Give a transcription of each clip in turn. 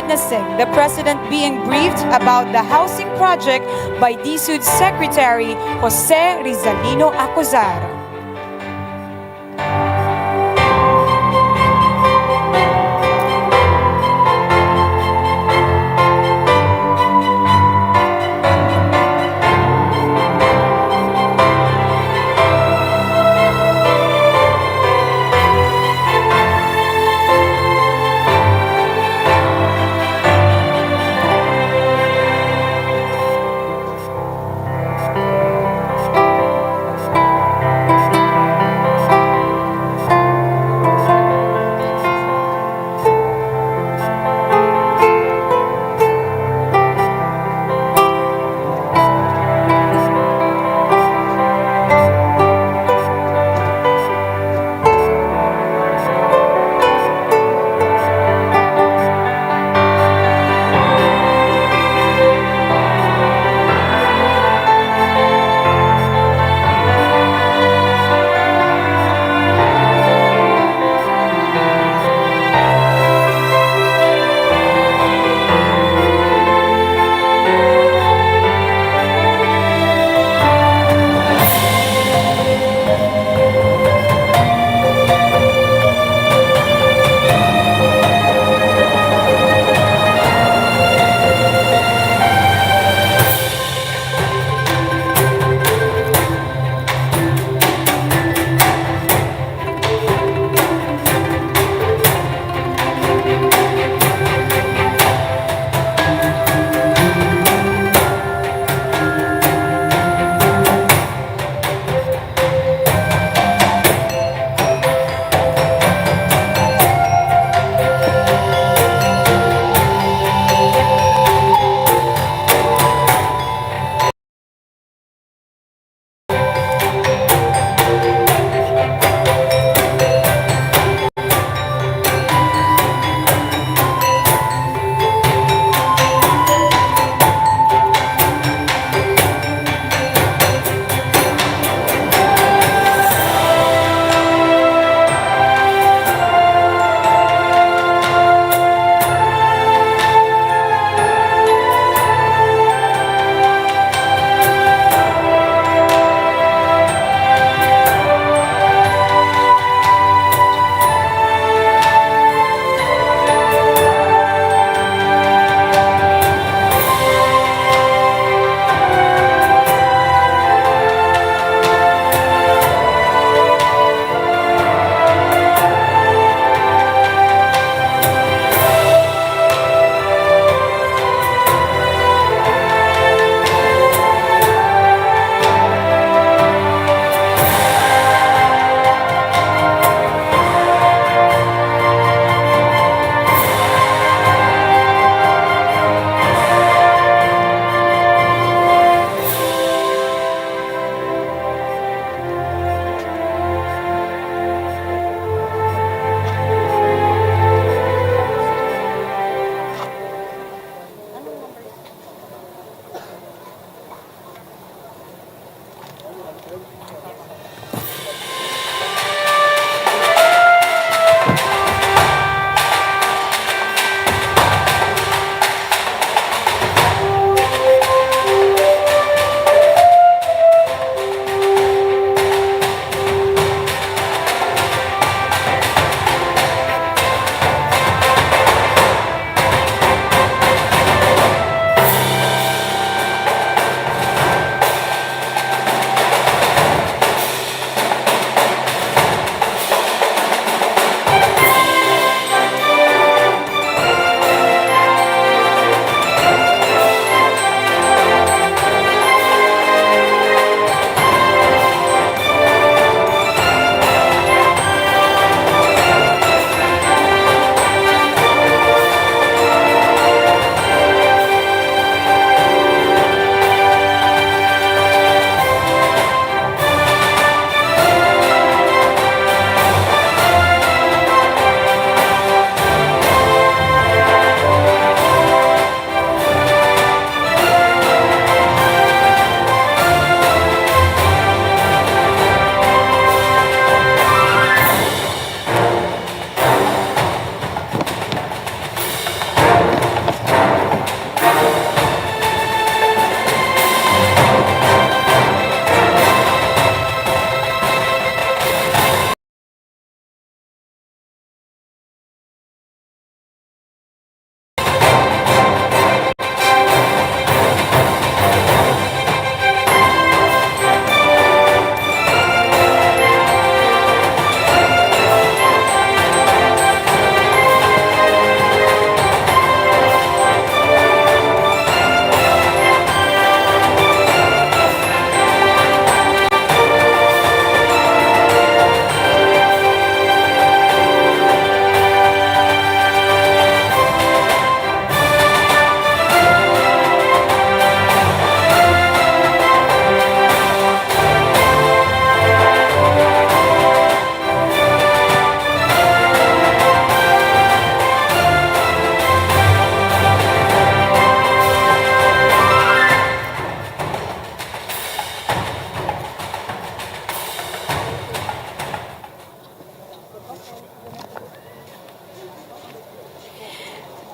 witnessing the President being briefed about the housing project by DSUD Secretary Jose Rizalino Acuzar.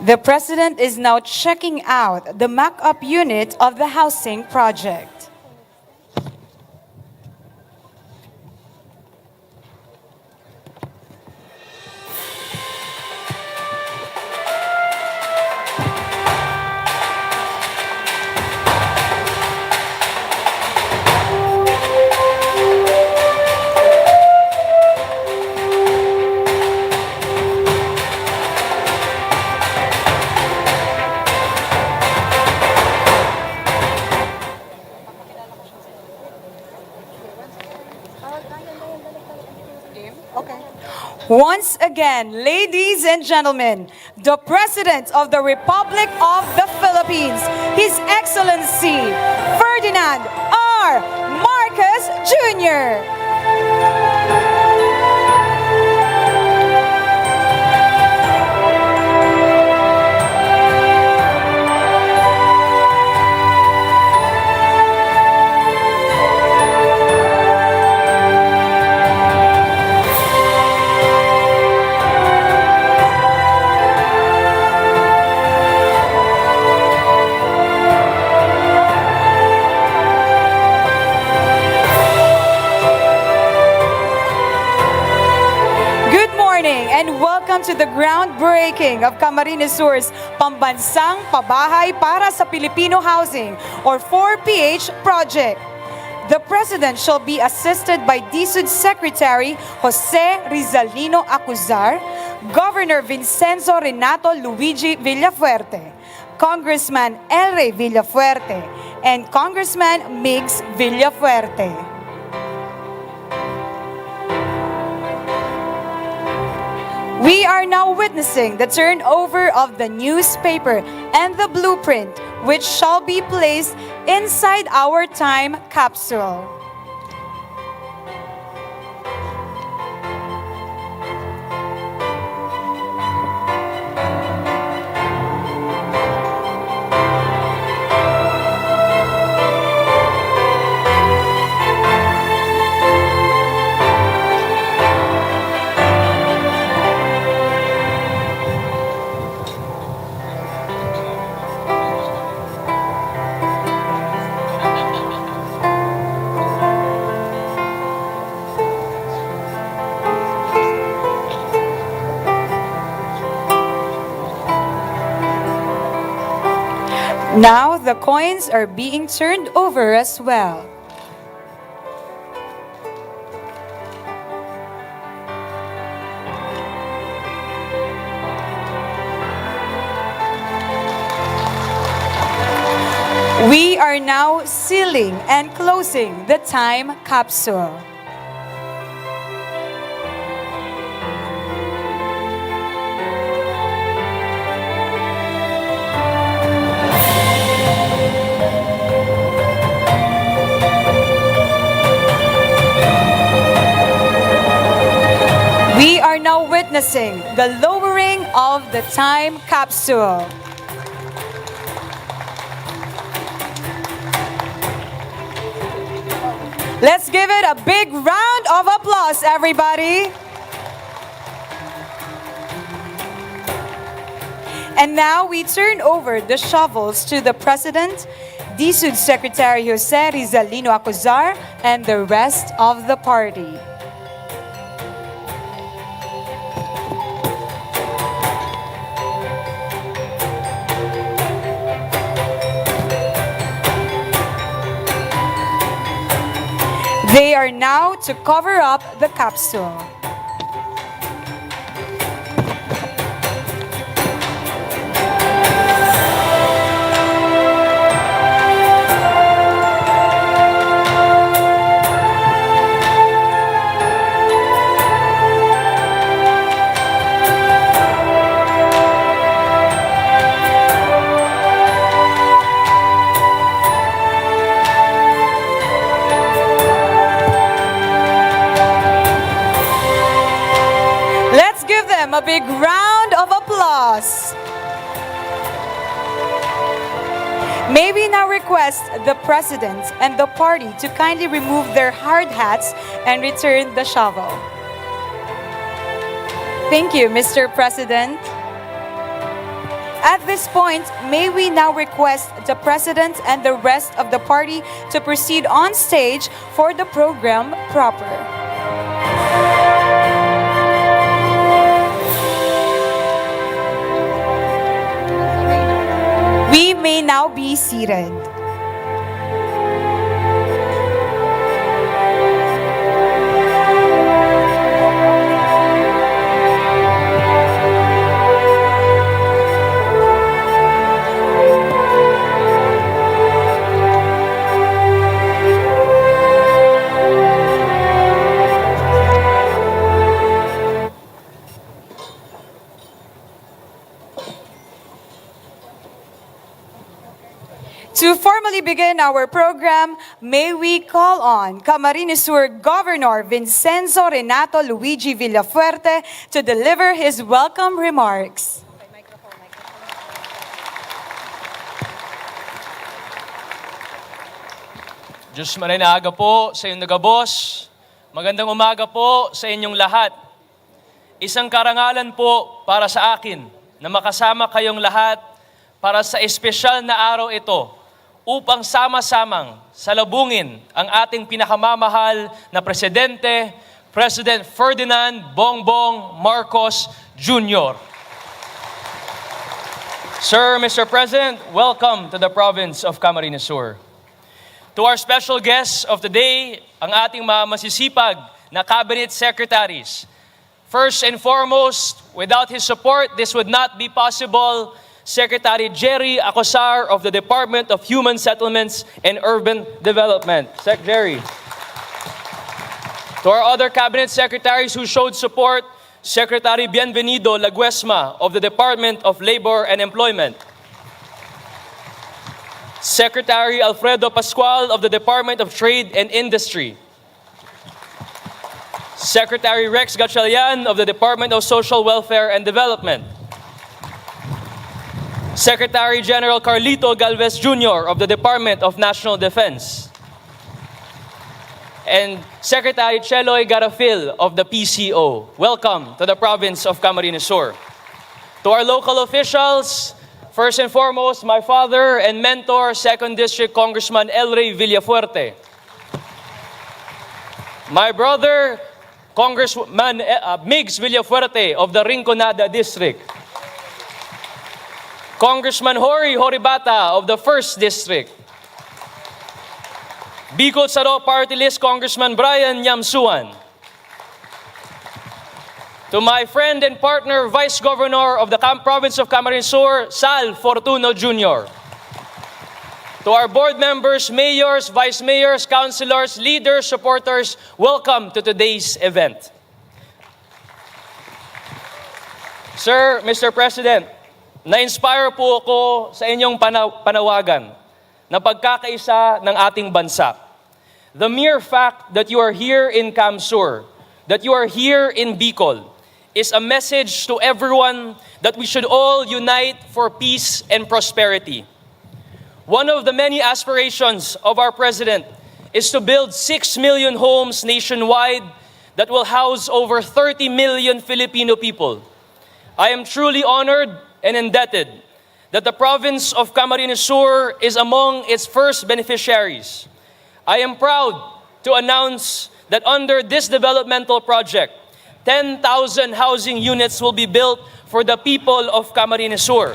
The President is now checking out the mock-up unit of the housing project. Once again, ladies and gentlemen, the President of the Republic of the Philippines, His Excellency Ferdinand R. Marcos Jr. And welcome to the groundbreaking of Camarines Sur's Pambansang Pabahay para sa Pilipino Housing or 4PH project. The President shall be assisted by DSUD Secretary Jose Rizalino Acuzar, Governor Vincenzo Renato Luigi Villafuerte, Congressman El Rey Villafuerte, and Congressman Migs Villafuerte. We are now witnessing the turnover of the newspaper and the blueprint, which shall be placed inside our time capsule. Now the coins are being turned over as well. We are now sealing and closing the time capsule. We are now witnessing the lowering of the time capsule. Let's give it a big round of applause, everybody. And now we turn over the shovels to the President, DSUD Secretary Jose Rizalino Acuzar, and the rest of the party. They are now to cover up the capsule. A big round of applause. May we now request the President and the party to kindly remove their hard hats and return the shovel. Thank you, Mr. President. At this point, may we now request the President and the rest of the party to proceed on stage for the program proper. We may now be seated. To formally begin our program, may we call on Camarines Sur Governor Vincenzo Renato Luigi Villafuerte to deliver his welcome remarks. Diyos marinaaga po sa inyong nagabos. Magandang umaga po sa inyong lahat. Isang karangalan po para sa akin na makasama kayong lahat para sa espesyal na araw ito upang sama-samang salubungin ang ating pinakamamahal na Presidente, President Ferdinand Bongbong Marcos Jr. Sir, Mr. President, welcome to the province of Camarines Sur. To our special guests of the day, ang ating mga masisipag na cabinet secretaries. First and foremost, without his support, this would not be possible. Secretary Jerry Acosar of the Department of Human Settlements and Urban Development. Sec Jerry. To our other cabinet secretaries who showed support, Secretary Bienvenido Laguesma of the Department of Labor and Employment. Secretary Alfredo Pascual of the Department of Trade and Industry. Secretary Rex Gatchalian of the Department of Social Welfare and Development. Secretary General Carlito Galvez Jr. of the Department of National Defense. And Secretary Cheloy Garafil of the PCO. Welcome to the province of Camarines Sur. To our local officials, first and foremost, my father and mentor, 2nd District Congressman El Rey Villafuerte. My brother, Congressman Migs Villafuerte of the Rinconada District. Congressman Hori Horibata of the 1st District. Bicol Saro Party List Congressman Brian Yamsuan. To my friend and partner, Vice Governor of the Province of Camarines Sur, Sal Fortuno Jr. To our board members, mayors, vice mayors, councilors, leaders, supporters, welcome to today's event. Sir, Mr. President, na-inspire po ako sa inyong panawagan na pagkakaisa ng ating bansa. The mere fact that you are here in Camsur, that you are here in Bicol, is a message to everyone that we should all unite for peace and prosperity. One of the many aspirations of our President is to build 6 million homes nationwide that will house over 30 million Filipino people. I am truly honored and indebted that the province of Camarines Sur is among its first beneficiaries. I am proud to announce that under this developmental project, 10,000 housing units will be built for the people of Camarines Sur.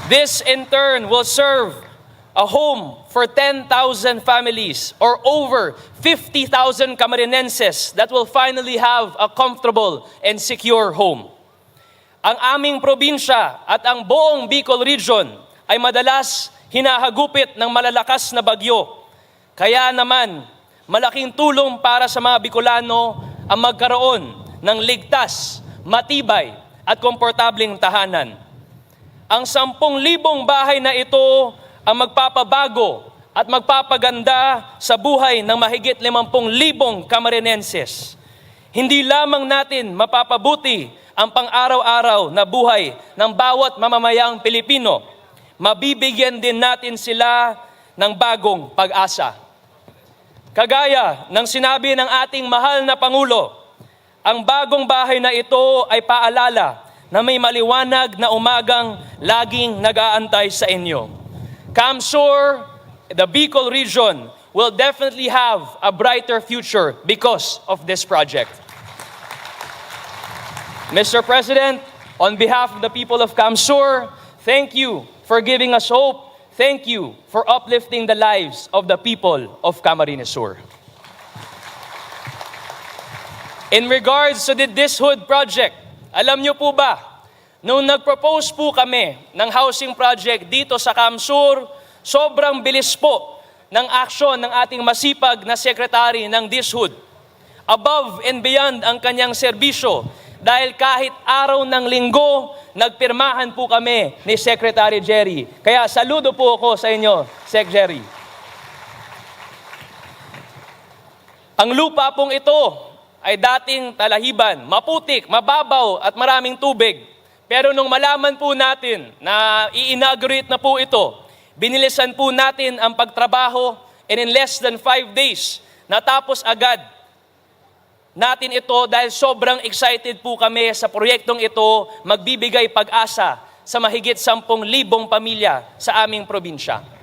This in turn will serve a home for 10,000 families or over 50,000 Camarinenses that will finally have a comfortable and secure home. Ang aming probinsya at ang buong Bicol Region ay madalas hinahagupit ng malalakas na bagyo. Kaya naman, malaking tulong para sa mga Bicolano ang magkaroon ng ligtas, matibay at komportableng tahanan. Ang 10,000 bahay na ito ang magpapabago at magpapaganda sa buhay ng mahigit 50,000 Camarinenses. Hindi lamang natin mapapabuti ang pang-araw-araw na buhay ng bawat mamamayang Pilipino, mabibigyan din natin sila ng bagong pag-asa. Kagaya ng sinabi ng ating mahal na Pangulo, ang bagong bahay na ito ay paalala na may maliwanag na umagang laging nag-aantay sa inyo. Camsur, the Bicol region, will definitely have a brighter future because of this project. Mr. President, on behalf of the people of Camsur, thank you for giving us hope. Thank you for uplifting the lives of the people of Camarines Sur. In regards to the Dishood project, alam niyo po ba, nung nag-propose po kami ng housing project dito sa Camsur, sobrang bilis po ng aksyon ng ating masipag na sekretary ng Dishood. Above and beyond ang kanyang serbisyo, dahil kahit araw ng linggo, nagpirmahan po kami ni Secretary Jerry. Kaya saludo po ako sa inyo, Sec Jerry. Ang lupa pong ito ay dating talahiban, maputik, mababaw at maraming tubig. Pero nung malaman po natin na i-inaugurate na po ito, binilisan po natin ang pagtrabaho and in less than 5 days, natapos agad natin ito dahil sobrang excited po kami sa proyektong ito, magbibigay pag-asa sa mahigit 10,000 pamilya sa aming probinsya.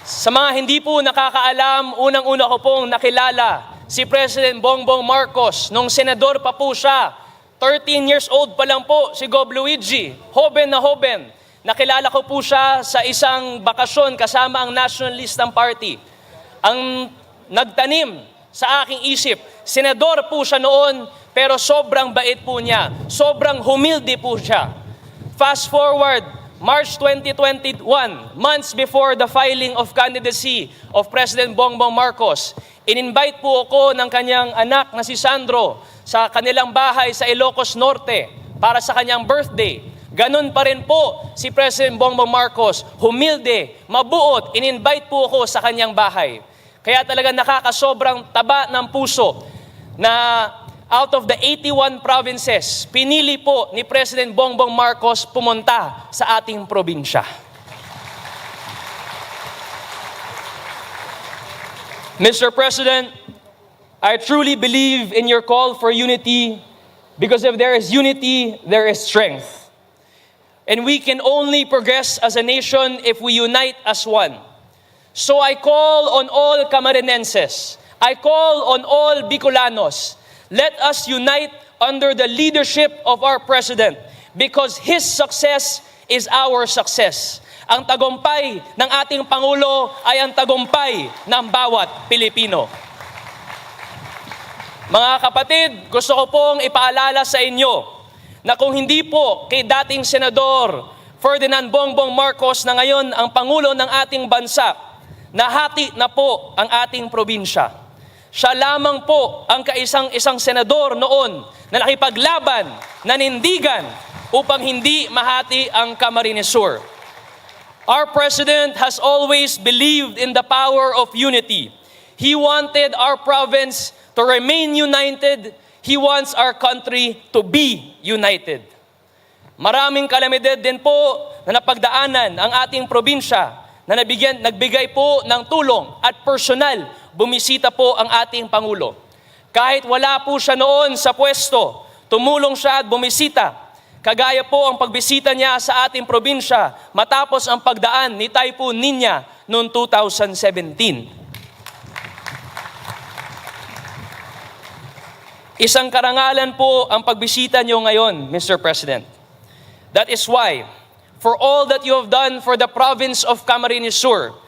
Sa mga hindi po nakakaalam, unang-una ko pong nakilala si President Bongbong Marcos nung senador pa po siya. 13 years old pa lang po si Gob Luigi, hoben na hoben. Nakilala ko po siya sa isang bakasyon kasama ang Nationalistang Party. Ang nagtanim sa aking isip, senador po siya noon, pero sobrang bait po niya, sobrang humilde po siya. Fast forward, March 2021, months before the filing of candidacy of President Bongbong Marcos, in-invite po ako ng kanyang anak na si Sandro sa kanilang bahay sa Ilocos Norte para sa kanyang birthday. Ganun pa rin po si President Bongbong Marcos, humilde, mabuot, in-invite po ako sa kanyang bahay. Kaya talaga nakakasobrang taba ng puso na out of the 81 provinces, pinili po ni President Bongbong Marcos pumunta sa ating probinsya. Mr. President, I truly believe in your call for unity because if there is unity, there is strength. And we can only progress as a nation if we unite as one. So I call on all Camarinenses, I call on all Bicolanos, let us unite under the leadership of our President because His success is our success. Ang tagumpay ng ating Pangulo ay ang tagumpay ng bawat Pilipino. Mga kapatid, gusto ko pong ipaalala sa inyo na kung hindi po kay dating Senador Ferdinand Bongbong Marcos na ngayon ang Pangulo ng ating bansa, nahati na po ang ating probinsya. Siya lamang po ang kaisang-isang senador noon na nakipaglaban, nanindigan upang hindi mahati ang Camarines Sur. Our President has always believed in the power of unity. He wanted our province to remain united. He wants our country to be united. Maraming kalamidad din po na napagdaanan ang ating probinsya na nagbigay po ng tulong at personal bumisita po ang ating Pangulo. Kahit wala po siya noon sa pwesto, tumulong siya at bumisita. Kagaya po ang pagbisita niya sa ating probinsya matapos ang pagdaan ni Typhoon Niña noong 2017. Isang karangalan po ang pagbisita niyo ngayon, Mr. President. That is why, for all that you have done for the province of Camarines Sur,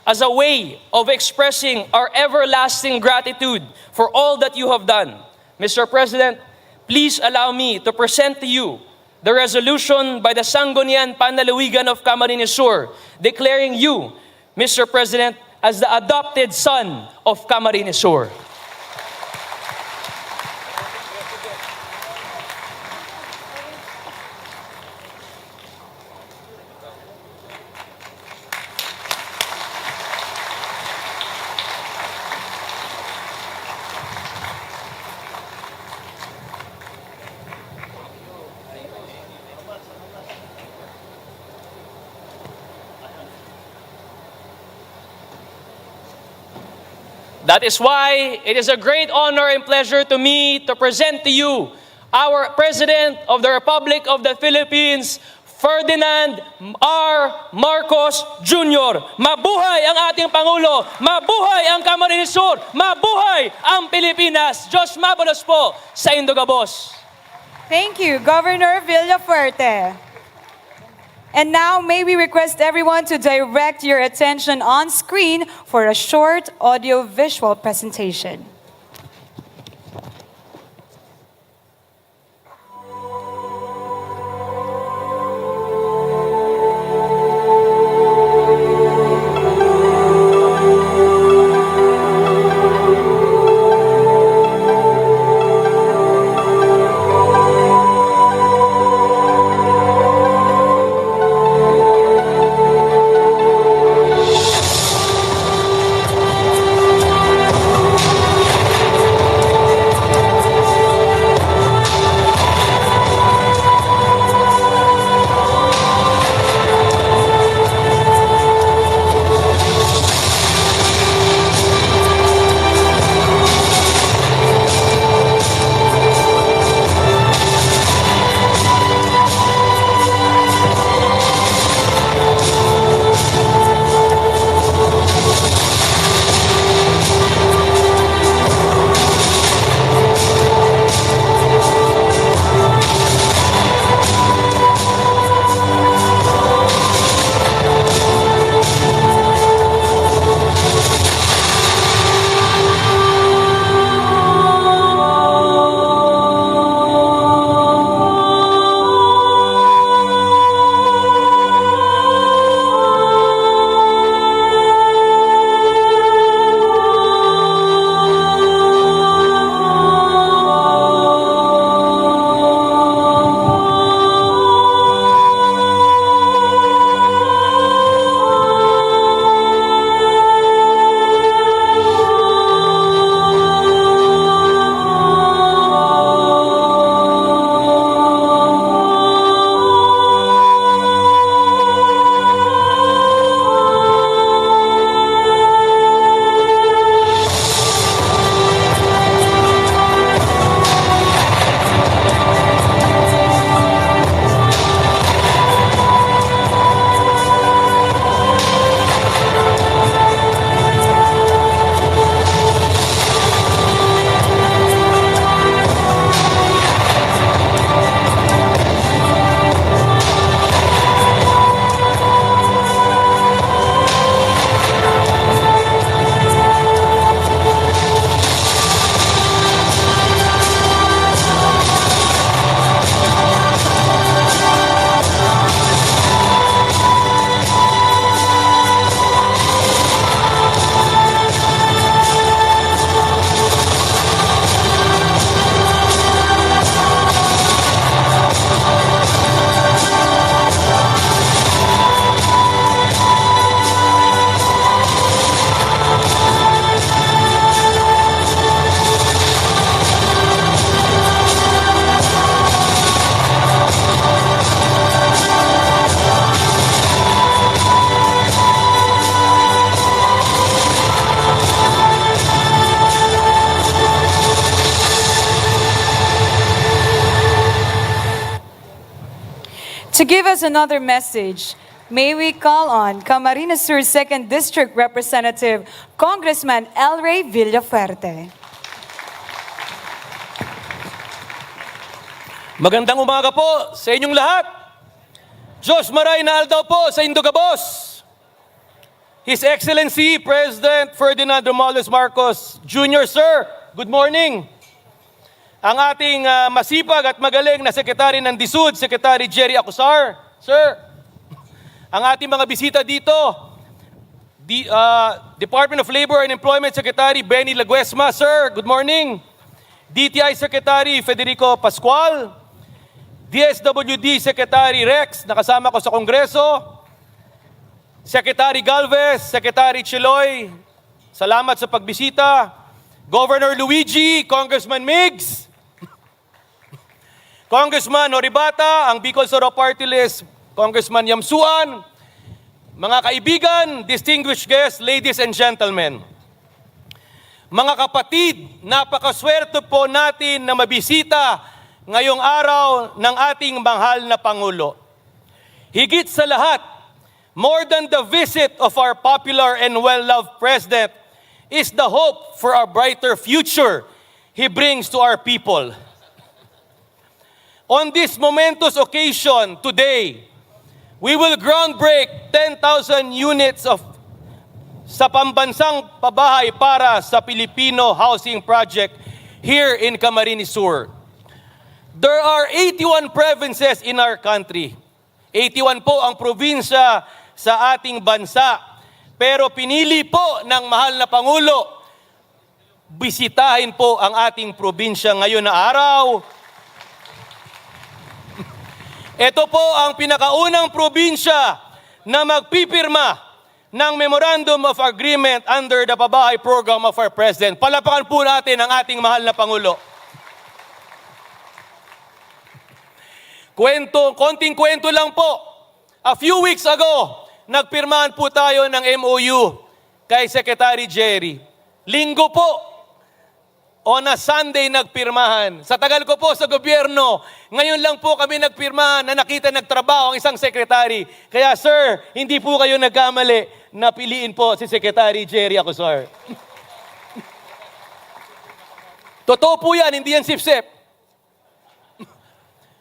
as a way of expressing our everlasting gratitude for all that you have done. Mr. President, please allow me to present to you the resolution by the Sangguniang Panlalawigan of Camarines Sur declaring you, Mr. President, as the adopted son of Camarines Sur. That is why it is a great honor and pleasure to me to present to you our President of the Republic of the Philippines, Ferdinand R. Marcos Jr. Mabuhay ang ating Pangulo! Mabuhay ang Camarines Sur! Mabuhay ang Pilipinas! Diyos mabalos po sa Indogabos! Thank you, Governor Villafuerte. And now, may we request everyone to direct your attention on screen for a short audio-visual presentation. To give us another message, may we call on Camarines Sur 2nd District Representative, Congressman El Rey Villafuerte. Magandang umaga po sa inyong lahat. Diyos maray na aldaw po sa Indogabos. His Excellency President Ferdinand Romualdez Marcos Jr. Sir, good morning. Ang ating masipag at magaling na Secretary ng DSUD, Secretary Jerry Acosar. Sir, ang ating mga bisita dito, Department of Labor and Employment Secretary Benny Laguesma. Sir, good morning. DTI Secretary Federico Pascual, DSWD Secretary Rex, nakasama ko sa Kongreso, Secretary Galvez, Secretary Chiloy, salamat sa pagbisita, Governor Luigi, Congressman Migs, Congressman Horibata, ang Bicol Soro Party List, Congressman Yamsuan, mga kaibigan, distinguished guests, ladies and gentlemen, mga kapatid, napakaswerte po natin na mabisita ngayong araw ng ating mahal na Pangulo. Higit sa lahat, more than the visit of our popular and well-loved President is the hope for a brighter future He brings to our people. On this momentous occasion today, we will groundbreak 10,000 units sa pambansang pabahay para sa Pilipino housing project here in Camarines Sur. There are 81 provinces in our country. 81 po ang probinsya sa ating bansa. Pero pinili po ng mahal na Pangulo, bisitahin po ang ating probinsya ngayon na araw. Ito po ang pinakaunang probinsya na magpipirma ng Memorandum of Agreement under the Pabahay Program of our President. Palapakan po natin ang ating mahal na Pangulo. Konting kwento lang po. A few weeks ago, nagpirmahan po tayo ng MOU kay Secretary Jerry. Linggo po, on a Sunday nagpirmahan. Sa tagal ko po sa gobyerno, ngayon lang po kami nagpirmahan na nakita nagtrabaho ang isang sekretary. Kaya sir, hindi po kayo nagkamali na piliin po si Secretary Jerry ako, sir. Totoo po yan, hindi yan sip-sip.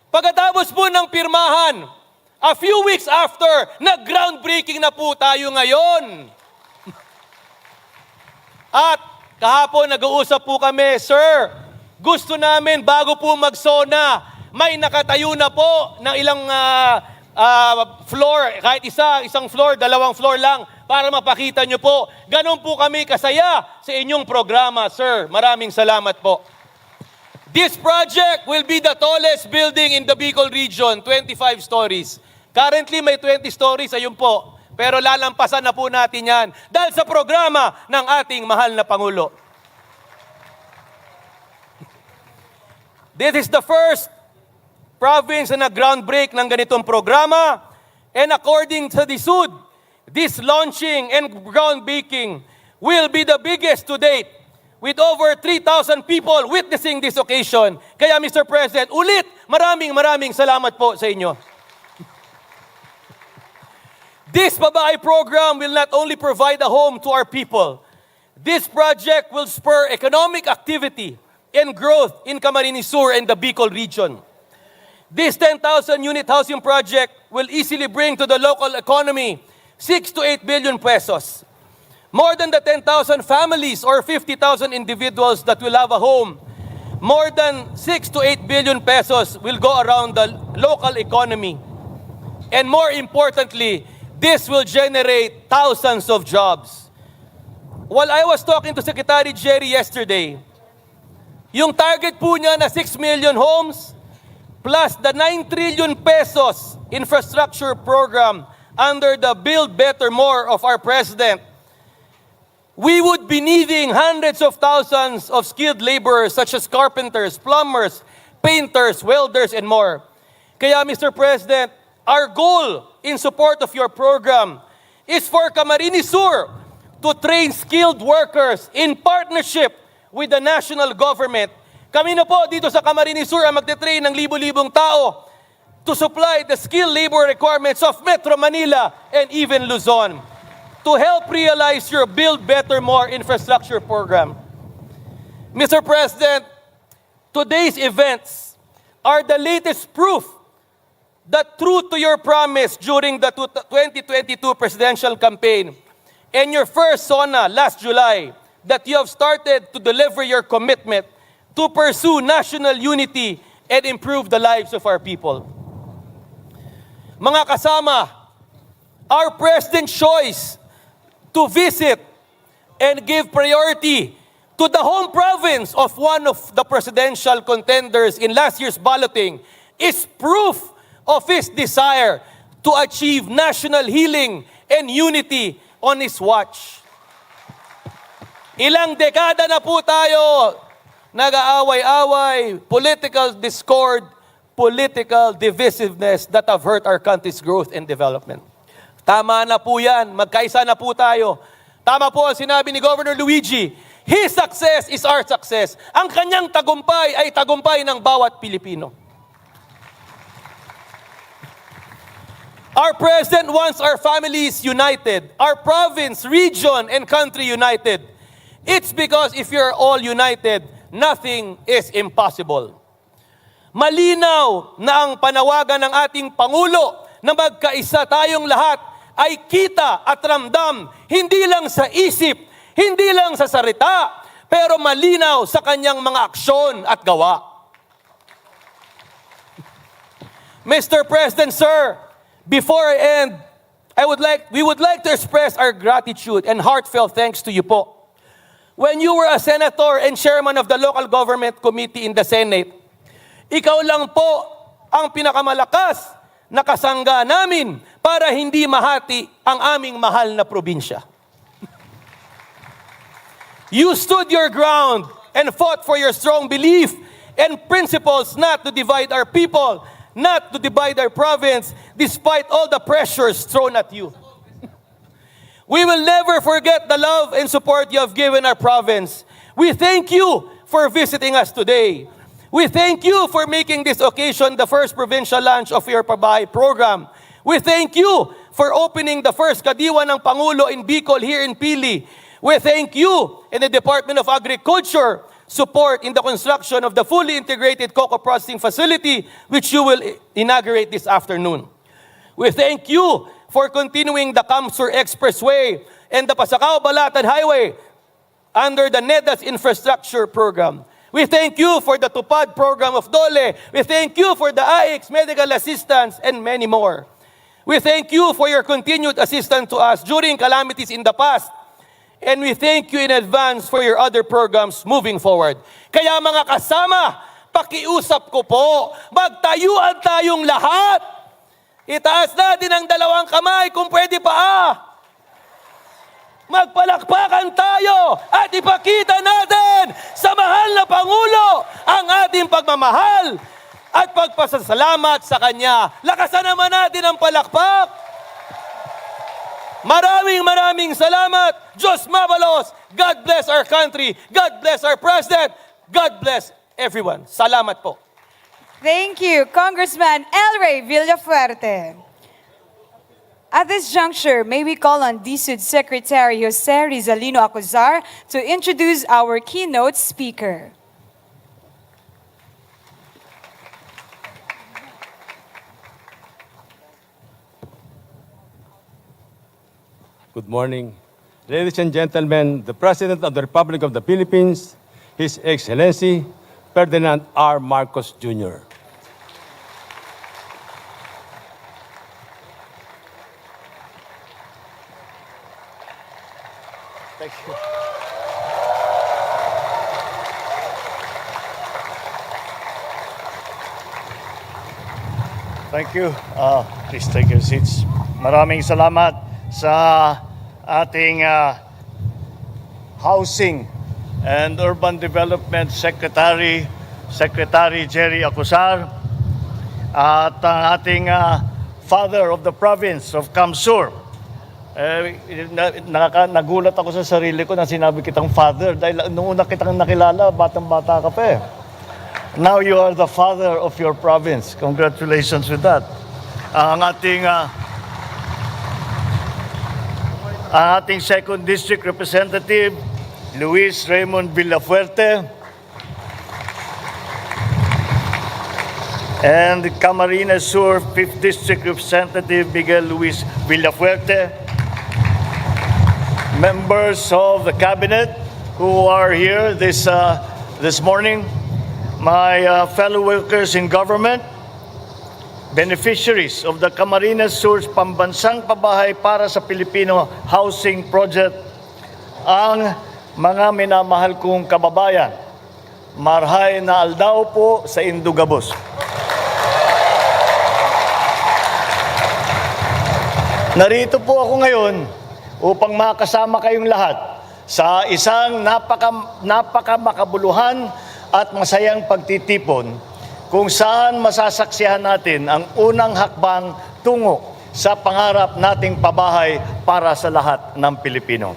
Pagkatapos po ng pirmahan, a few weeks after, nag-groundbreaking na po tayo ngayon. At kahapon nag-uusap po kami, sir, gusto namin bago po mag-SONA, may nakatayo na po ng ilang floor, kahit isang floor, dalawang floor lang, para mapakita nyo po. Ganon po kami kasaya sa inyong programa, sir. Maraming salamat po. This project will be the tallest building in the Bicol region, 25 stories. Currently may 20 stories, ayun po. Pero lalampasan na po natin yan dahil sa programa ng ating mahal na Pangulo. This is the first province na groundbreak ng ganitong programa. And according to the SUD, this launching and groundbreaking will be the biggest to date with over 3,000 people witnessing this occasion. Kaya Mr. President, ulit, maraming salamat po sa inyo. This Pabahay program will not only provide a home to our people, this project will spur economic activity and growth in Camarines Sur and the Bicol region. This 10,000 unit housing project will easily bring to the local economy 6 to 8 billion pesos. More than the 10,000 families or 50,000 individuals that will have a home, more than 6 to 8 billion pesos will go around the local economy. And more importantly, this will generate thousands of jobs. While I was talking to Secretary Jerry yesterday, yung target po niya na 6 million homes plus the 9 trillion pesos infrastructure program under the Build Better More of our President, we would be needing hundreds of thousands of skilled laborers such as carpenters, plumbers, painters, welders, and more. Kaya Mr. President, our goal in support of your program is for Camarines Sur to train skilled workers in partnership with the national government. Kami na po dito sa Camarines Sur ang magte-train ng libo-libong tao to supply the skilled labor requirements of Metro Manila and even Luzon to help realize your Build Better More infrastructure program. Mr. President, today's events are the latest proof that true to your promise during the 2022 presidential campaign and your first SONA last July that you have started to deliver your commitment to pursue national unity and improve the lives of our people. Mga kasama, our President's choice to visit and give priority to the home province of one of the presidential contenders in last year's balloting is proof of his desire to achieve national healing and unity on his watch. Ilang dekada na po tayo nag-aaway-away, political discord, political divisiveness that have hurt our country's growth and development. Tama na po yan, magkaisa na po tayo. Tama po ang sinabi ni Governor Luigi, His success is our success. Ang kanyang tagumpay ay tagumpay ng bawat Pilipino. Our President wants our families united, our province, region, and country united. It's because if you're all united, nothing is impossible. Malinaw na ang panawagan ng ating Pangulo na magkaisa tayong lahat ay kita at ramdam, hindi lang sa isip, hindi lang sa salita, pero malinaw sa kanyang mga aksyon at gawa. Mr. President, sir, before I end, we would like to express our gratitude and heartfelt thanks to you po. When you were a senator and chairman of the local government committee in the Senate, ikaw lang po ang pinakamalakas na kasangga namin para hindi mahati ang aming mahal na probinsya. You stood your ground and fought for your strong belief and principles not to divide our people, not to divide our province, despite all the pressures thrown at you. We will never forget the love and support you have given our province. We thank you for visiting us today. We thank you for making this occasion the first provincial launch of your Pabahay program. We thank you for opening the first kadiwa ng Pangulo in Bicol here in Pili. We thank you and the Department of Agriculture support in the construction of the fully integrated cocoa processing facility which you will inaugurate this afternoon. We thank you for continuing the Kamsur Expressway and the Pasacao-Balatan Highway under the NEDA's infrastructure program. We thank you for the Tupad program of DOLE. We thank you for the AIX medical assistance and many more. We thank you for your continued assistance to us during calamities in the past. And we thank you in advance for your other programs moving forward. Kaya mga kasama, pakiusap ko po, magtayuan tayong lahat. Itaas natin ang dalawang kamay kung pwede pa. Magpalakpakan tayo at ipakita natin sa mahal na Pangulo ang ating pagmamahal at pagpasasalamat sa Kanya. Lakasan naman natin ang palakpak. Maraming salamat. Diyos mabalos. God bless our country. God bless our President. God bless everyone. Salamat po. Thank you, Congressman El Rey Villafuerte. At this juncture, may we call on DSUD Secretary Jose Rizalino Acuzar to introduce our keynote speaker. Good morning. Ladies and gentlemen, the President of the Republic of the Philippines, His Excellency Ferdinand R. Marcos Jr. Thank you. Thank you. Please take your seats. Maraming salamat sa ating Housing and Urban Development Secretary Jerry Acuzar at ang ating Father of the Province of Kamsur. Nagulat ako sa sarili ko na sinabi kitang father dahil noong una kitang nakilala, batang-bata ka pa eh. Now you are the father of your province. Congratulations with that. Ang ating second district representative, Luis Raymond Villafuerte, and Camarines Sur 5th District Representative Miguel Luis Villafuerte, members of the cabinet who are here this morning, my fellow workers in government, beneficiaries of the Camarines Sur's Pambansang Pabahay para sa Pilipino Housing Project, ang mga minamahal kong kababayan, marhay na aldaw po sa Indugabos. Narito po ako ngayon upang makasama kayong lahat sa isang napakamakabuluhan at masayang pagtitipon kung saan masasaksihan natin ang unang hakbang tungo sa pangarap nating pabahay para sa lahat ng Pilipino.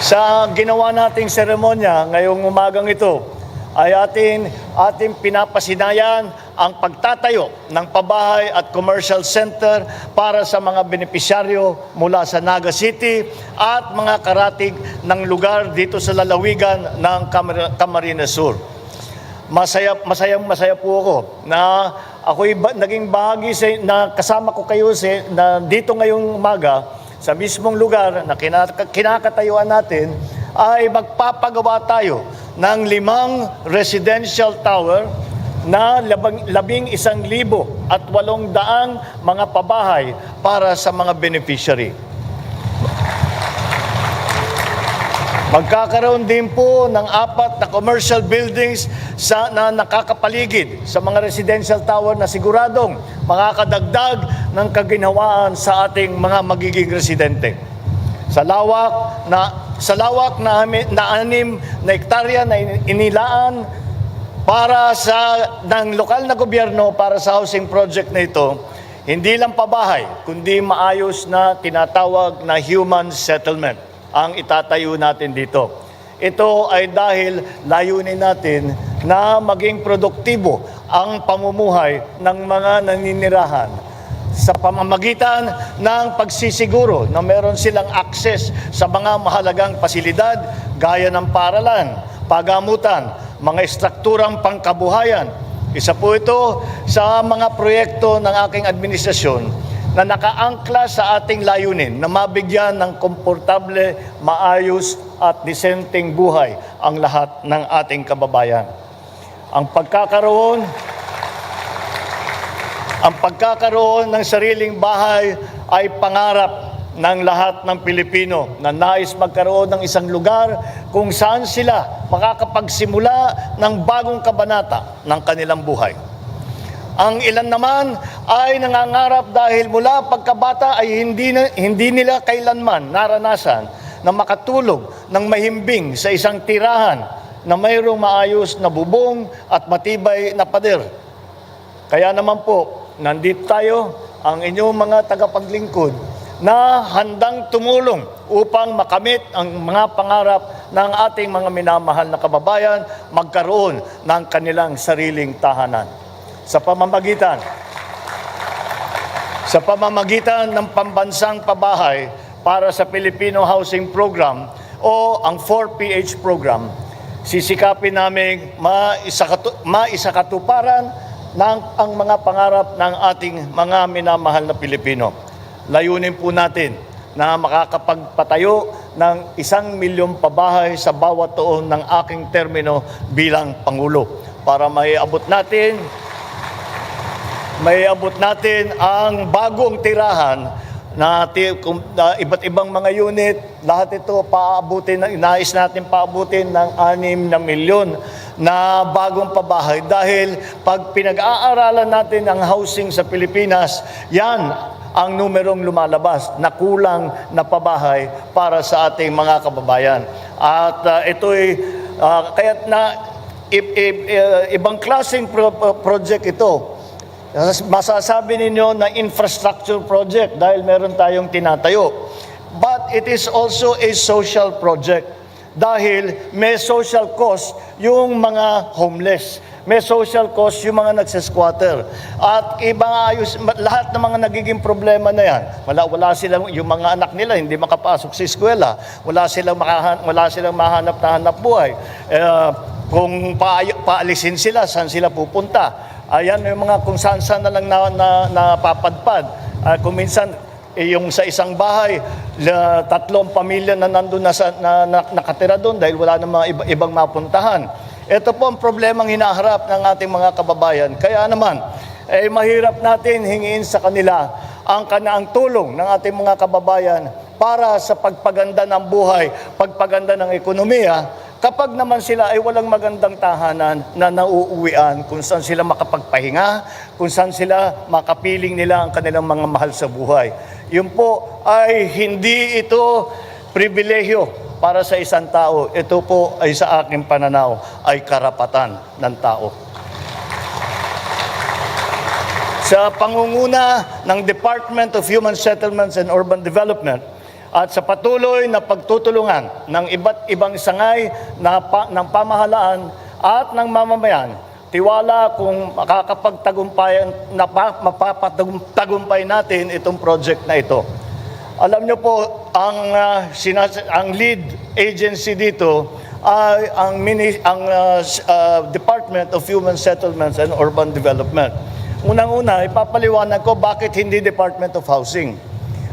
Sa ginawa nating seremonya ngayong umagang ito, ay ating pinapasinayan ang pagtatayo ng pabahay at commercial center para sa mga benepisyaryo mula sa Naga City at mga karatig ng lugar dito sa lalawigan ng Camarines Sur. Masaya po ako na ako'y naging bahagi na kasama ko kayo na dito ngayong umaga sa mismong lugar na kinakatayuan natin ay magpapagawa tayo ng 5 residential tower na 11,800 mga pabahay para sa mga beneficiary. Magkakaroon din po ng 4 na commercial buildings na nakakapaligid sa mga residential tower na siguradong makakadagdag ng kaginhawaan sa ating mga magiging residente. Sa lawak na 6 na hektarya na inilaan ng lokal na gobyerno para sa housing project na ito, hindi lang pabahay, kundi maayos na tinatawag na human settlement ang itatayo natin dito. Ito ay dahil layunin natin na maging produktibo ang pamumuhay ng mga naninirahan sa pamamagitan ng pagsisiguro na meron silang access sa mga mahalagang pasilidad gaya ng paaralan, pagamutan, mga estrukturang pangkabuhayan. Isa po ito sa mga proyekto ng aking administrasyon na nakaangkla sa ating layunin na mabigyan ng komportable, maayos at disenteng buhay ang lahat ng ating kababayan. Ang pagkakaroon ng sariling bahay ay pangarap ng lahat ng Pilipino na nais magkaroon ng isang lugar kung saan sila makakapagsimula ng bagong kabanata ng kanilang buhay. Ang ilan naman ay nangangarap dahil mula pagkabata ay hindi nila kailanman naranasan na makatulog ng mahimbing sa isang tirahan na mayroong maayos na bubong at matibay na pader. Kaya naman po, nandito tayo, ang inyong mga tagapaglingkod na handang tumulong upang makamit ang mga pangarap ng ating mga minamahal na kababayan magkaroon ng kanilang sariling tahanan. Sa pamamagitan ng pambansang pabahay para sa Filipino Housing Program o ang 4PH program, sisikapin namin maisakatuparan ang mga pangarap ng ating mga minamahal na Pilipino. Layunin po natin na makakapagpatayo ng 1 milyong pabahay sa bawat taon ng aking termino bilang Pangulo para maiabot natin ang bagong tirahan na iba't ibang mga unit. Lahat ito nais natin paabutin ng 6 na milyon na bagong pabahay dahil pag pinag-aaralan natin ang housing sa Pilipinas, yan ang numerong lumalabas na kulang na pabahay para sa ating mga kababayan. At ito'y kaya't na ibang klaseng project ito. Masasabi ninyo na infrastructure project dahil meron tayong tinatayo. But it is also a social project dahil may social cost yung mga homeless. May social cost yung mga nagsasquatter. At lahat ng mga nagiging problema na yan, wala silang, yung mga anak nila hindi makapasok sa eskwela, wala silang mahanap na hanap buhay. Kung paalisin sila, saan sila pupunta? Ayan, yung mga kung saan na lang napapadpad. Kung minsan, yung sa isang bahay, 3 pamilya na nandun na nakatira doon dahil wala na mga ibang mapuntahan. Ito po ang problemang hinaharap ng ating mga kababayan. Kaya naman, mahirap natin hingiin sa kanila ang tulong ng ating mga kababayan para sa pagpaganda ng buhay, pagpaganda ng ekonomiya, kapag naman sila ay walang magandang tahanan na nauuwian, kung saan sila makapagpahinga, kung saan sila makapiling nila ang kanilang mga mahal sa buhay. Yun po ay hindi ito pribilehyo para sa isang tao. Ito po ay sa aking pananaw ay karapatan ng tao. Sa pangunguna ng Department of Human Settlements and Urban Development, at sa patuloy na pagtutulungan ng iba't ibang sangay ng pamahalaan at ng mamamayan, tiwala kung mapapatagumpay natin itong project na ito. Alam niyo po, ang lead agency dito ay ang Department of Human Settlements and Urban Development. Unang-una, ipapaliwanag ko bakit hindi Department of Housing.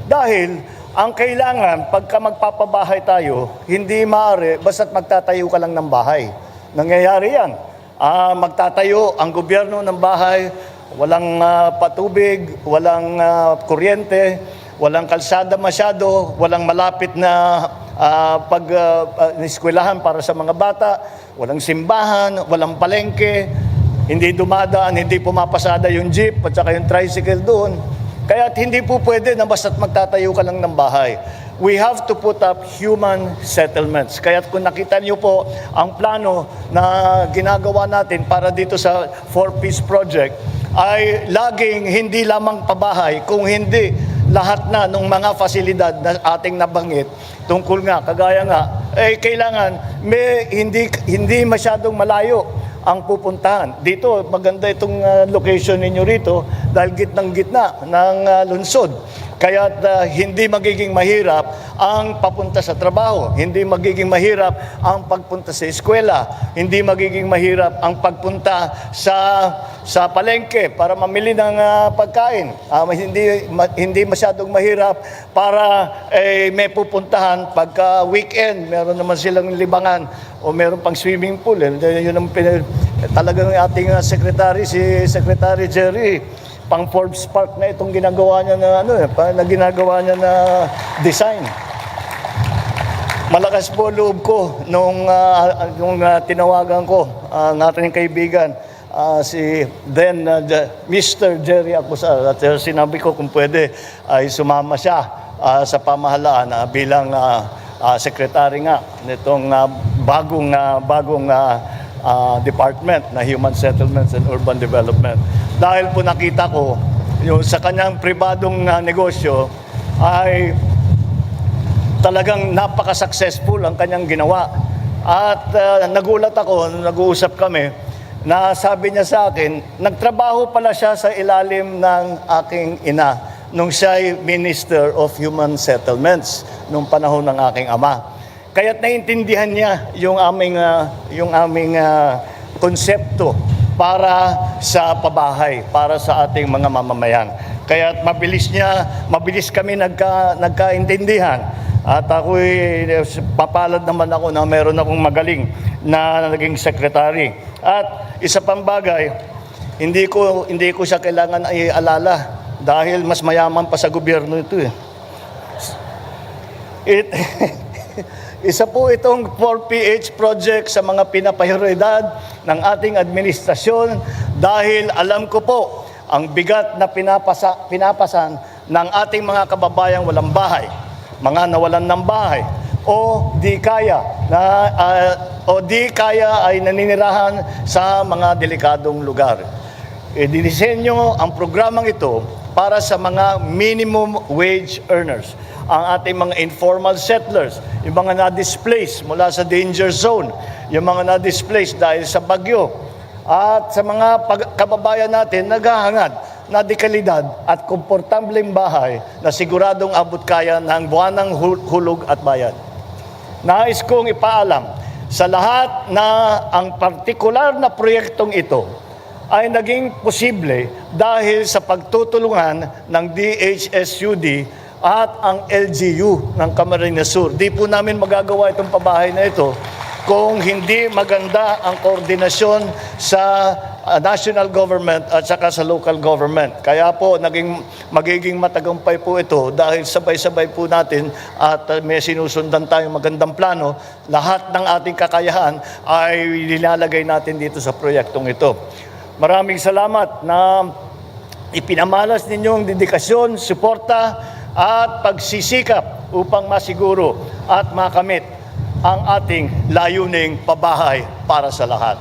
Dahil ang kailangan, pagka magpapabahay tayo, hindi maaari basta't magtatayo ka lang ng bahay. Nangyayari yan. Magtatayo ang gobyerno ng bahay, walang patubig, walang kuryente, walang kalsada masyado, walang malapit na eskwelahan para sa mga bata, walang simbahan, walang palengke, hindi dumadaan, hindi pumapasada yung jeep at saka yung tricycle doon. Kaya hindi po pwede na basta't magtatayo ka lang ng bahay. We have to put up human settlements. Kaya kung nakita niyo po ang plano na ginagawa natin para dito sa 4-piece project, ay laging hindi lamang pabahay, kung hindi lahat na ng mga fasilidad na ating nabanggit tungkol nga, kagaya nga, kailangan hindi masyadong malayo ang pupuntahan. Dito, maganda itong location ninyo rito dahil gitnang-gitna ng lungsod. Kaya hindi magiging mahirap ang papunta sa trabaho, hindi magiging mahirap ang pagpunta sa eskwela, hindi magiging mahirap ang pagpunta sa palengke para mamili ng pagkain. Hindi masyadong mahirap para may pupuntahan pagka weekend, meron naman silang libangan o meron pang swimming pool. Yun ang talagang ating secretary, si Secretary Jerry, pang Forbes Park na itong ginagawa niya na design. Malakas po loob ko nung tinawagan ko ang ating kaibigan si Mr. Jerry Acosar, at sinabi ko kung pwede ay sumama siya sa pamahalaan bilang secretary nga nitong bagong department na Human Settlements and Urban Development. Dahil po nakita ko yung sa kanyang pribadong negosyo ay talagang napaka-successful ang kanyang ginawa. At nagulat ako nung nag-uusap kami na sabi niya sa akin, nagtrabaho pala siya sa ilalim ng aking ina nung siya ay Minister of Human Settlements nung panahon ng aking ama. Kaya't naiintindihan niya yung aming konsepto para sa pabahay, para sa ating mga mamamayan. Kaya't mabilis kami nagkaintindihan. At ako'y papalad naman ako na meron akong magaling na naging secretary. At isa pang bagay, hindi ko siya kailangan ialala dahil mas mayaman pa sa gobyerno ito eh. Isa po itong 4PH project sa mga pinapahiroidad ng ating administrasyon dahil alam ko po ang bigat na pinapasan ng ating mga kababayang walang bahay, mga nawalan ng bahay, o di kaya ay naninirahan sa mga delikadong lugar. Dinisenyo ang programang ito para sa mga minimum wage earners, ang ating mga informal settlers, yung mga na-displaced mula sa danger zone, yung mga na-displaced dahil sa bagyo, at sa mga kababayan natin naghahangad na dekalidad at komportableng bahay na siguradong abot kaya ng buwanang hulog at bayad. Nais kong ipaalam sa lahat na ang partikular na proyektong ito ay naging posible dahil sa pagtutulungan ng DHSUD at ang LGU ng Camarines Sur. Di po namin magagawa itong pabahay na ito kung hindi maganda ang koordinasyon sa national government at saka sa local government. Kaya po magiging matagumpay po ito dahil sabay-sabay po natin at may sinusundan tayong magandang plano. Lahat ng ating kakayahan ay nilalagay natin dito sa proyektong ito. Maraming salamat na ipinamalas ninyong dedikasyon, suporta at pagsisikap upang masiguro at makamit ang ating layuning pabahay para sa lahat.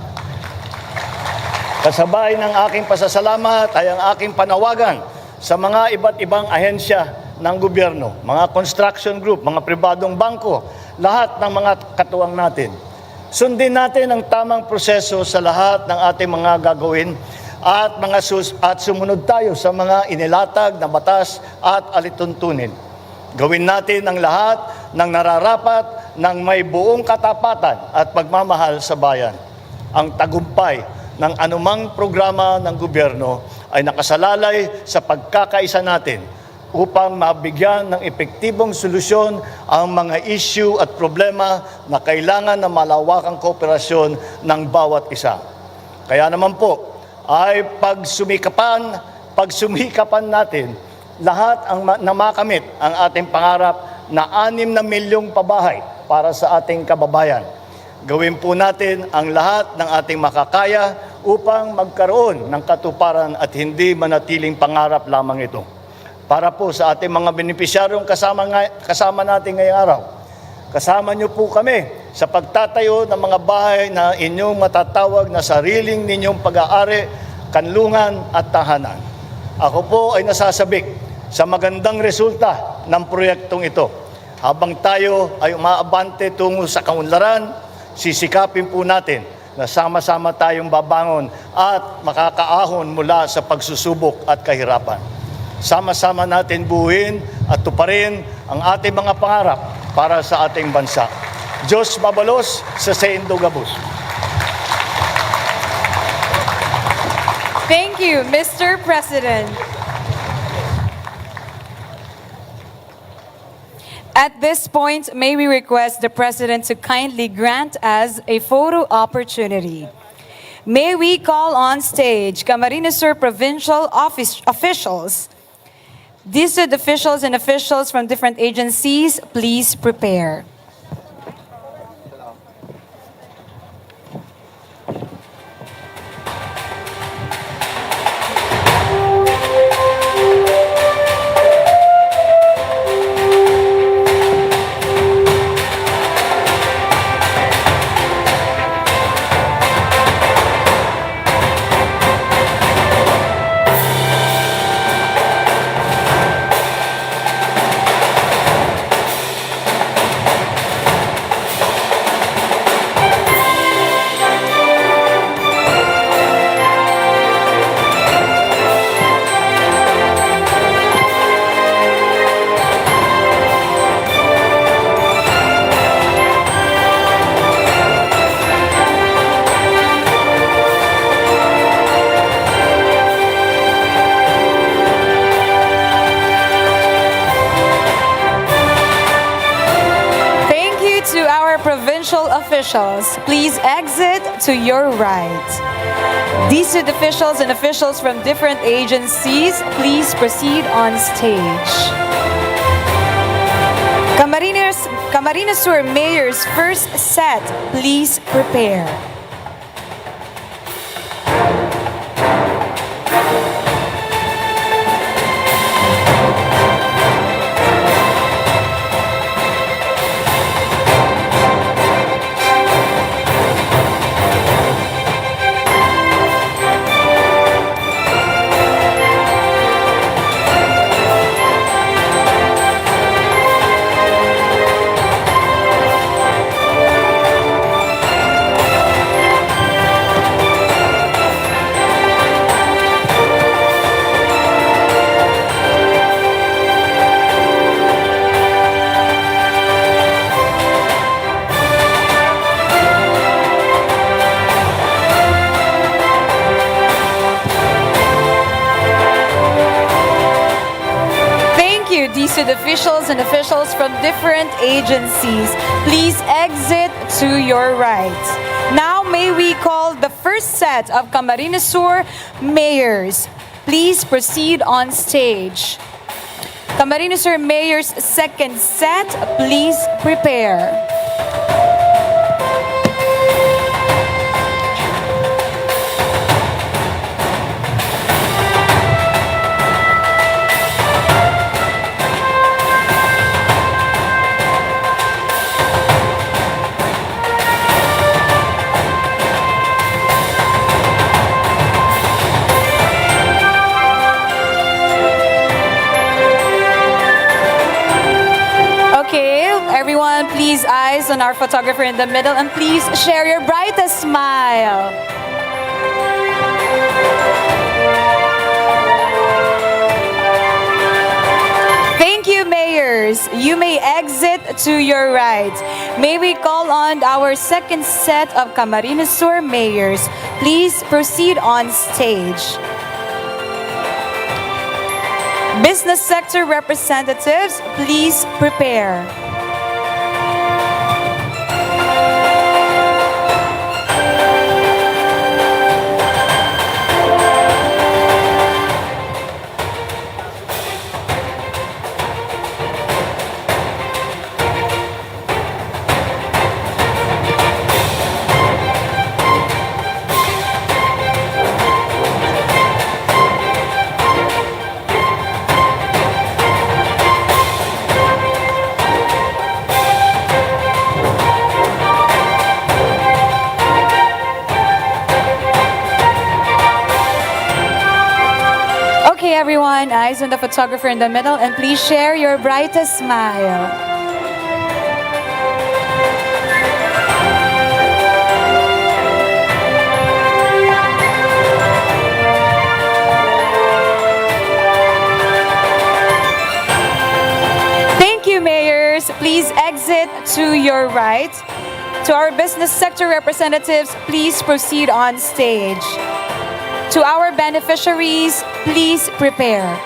Kasabay ng aking pasasalamat ay ang aking panawagan sa mga iba't ibang ahensya ng gobyerno, mga construction group, mga pribadong bangko, lahat ng mga katuwang natin. Sundin natin ang tamang proseso sa lahat ng ating mga gagawin at sumunod tayo sa mga inilatag na batas at alituntunin. Gawin natin ang lahat ng nararapat ng may buong katapatan at pagmamahal sa bayan. Ang tagumpay ng anumang programa ng gobyerno ay nakasalalay sa pagkakaisa natin upang mabigyan ng epektibong solusyon ang mga issue at problema na kailangan ng malawakang kooperasyon ng bawat isa. Kaya naman po ay pagsumikapan natin lahat na makamit ang ating pangarap na 6 na milyong pabahay para sa ating kababayan. Gawin po natin ang lahat ng ating makakaya upang magkaroon ng katuparan at hindi manatiling pangarap lamang ito. Para po sa ating mga benepisyaryong kasama natin ngayong araw, kasama niyo po kami sa pagtatayo ng mga bahay na inyong matatawag na sariling ninyong pag-aari, kanlungan at tahanan. Ako po ay nasasabik sa magandang resulta ng proyektong ito. Habang tayo ay umaabante tungo sa kaunlaran, sisikapin po natin na sama-sama tayong babangon at makakaahon mula sa pagsusubok at kahirapan. Sama-sama natin buuin at tuparin ang ating mga pangarap para sa ating bansa. Diyos mabalos sa Sendo Gabos. Thank you, Mr. President. At this point, may we request the President to kindly grant us a photo opportunity. May we call on stage Camarines Sur provincial officials. District officials and officials from different agencies, please prepare. Provincial officials, please exit to your right. District officials and officials from different agencies, please proceed on stage. Camarines Sur Mayor's first set, please prepare. District officials and officials from different agencies, please exit to your right. Now may we call the first set of Camarines Sur mayors. Please proceed on stage. Camarines Sur Mayor's second set, please prepare. on our photographer in the middle, and please share your brightest smile. Thank you, mayors. You may exit to your right. May we call on our second set of Camarines Sur mayors. Please proceed on stage. Business sector representatives, please prepare. Okay, everyone, eyes on the photographer in the middle, and please share your brightest smile. Thank you, mayors. Please exit to your right. To our business sector representatives, please proceed on stage. To our beneficiaries, please prepare.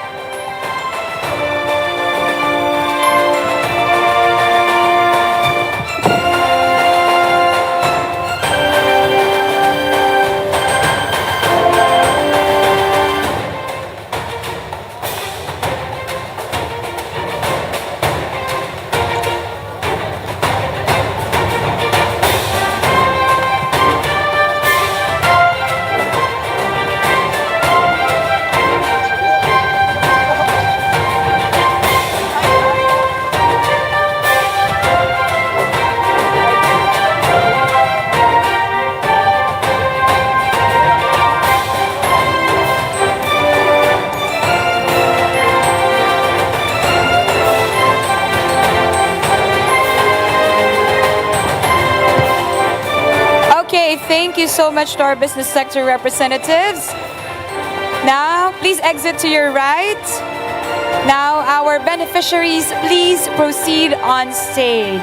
Okay, thank you so much to our business sector representatives. Now, please exit to your right. Now, our beneficiaries, please proceed on stage.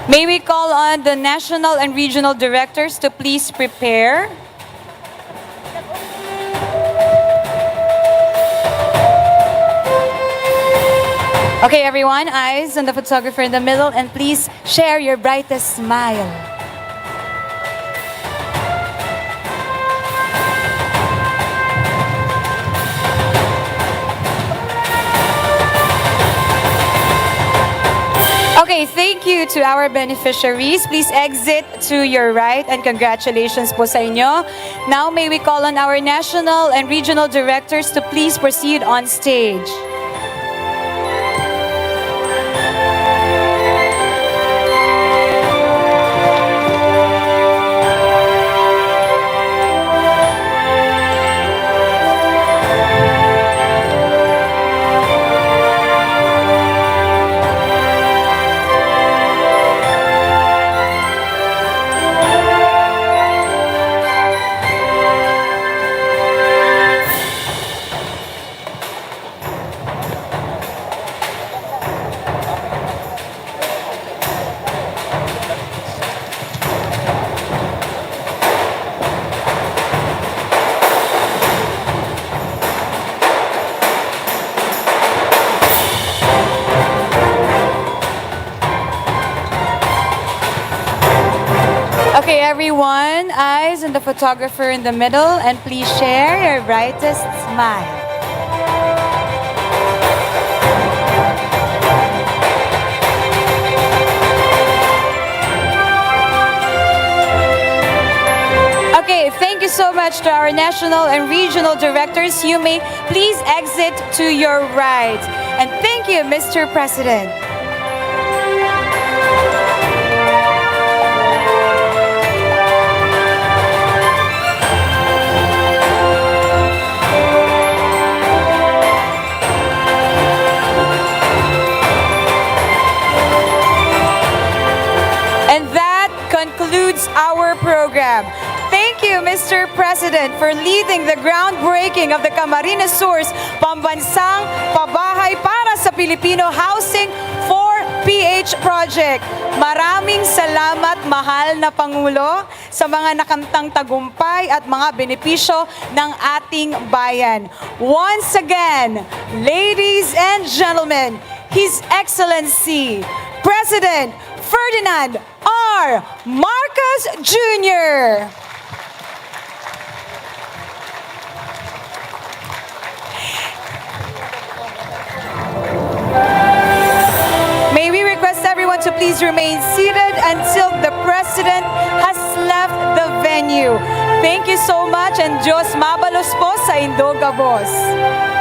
May we call on the national and regional directors to please prepare. Okay, everyone, eyes on the photographer in the middle, and please share your brightest smile. Okay, thank you to our beneficiaries. Please exit to your right, and congratulations po sa inyo. Now, may we call on our national and regional directors to please proceed on stage. Okay, everyone, eyes on the photographer in the middle, and please share your brightest smile. Okay, thank you so much much to our national and regional directors. You may please exit to your right. And thank you, Mr. President. And that concludes our program. Thank you, Mr. President, for leading the groundbreaking of the Camarines Sur's Pambansang Pabahay para sa Pilipino Housing 4PH Project. Maraming salamat, mahal na Pangulo, sa mga nakamtang tagumpay at mga benepisyo ng ating bayan. Once again, ladies and gentlemen, His Excellency, President Ferdinand R. Marcos Jr. May we request everyone to please remain seated until the President has left the venue. Thank you so much and Diyos mabalos po sa Indogabos.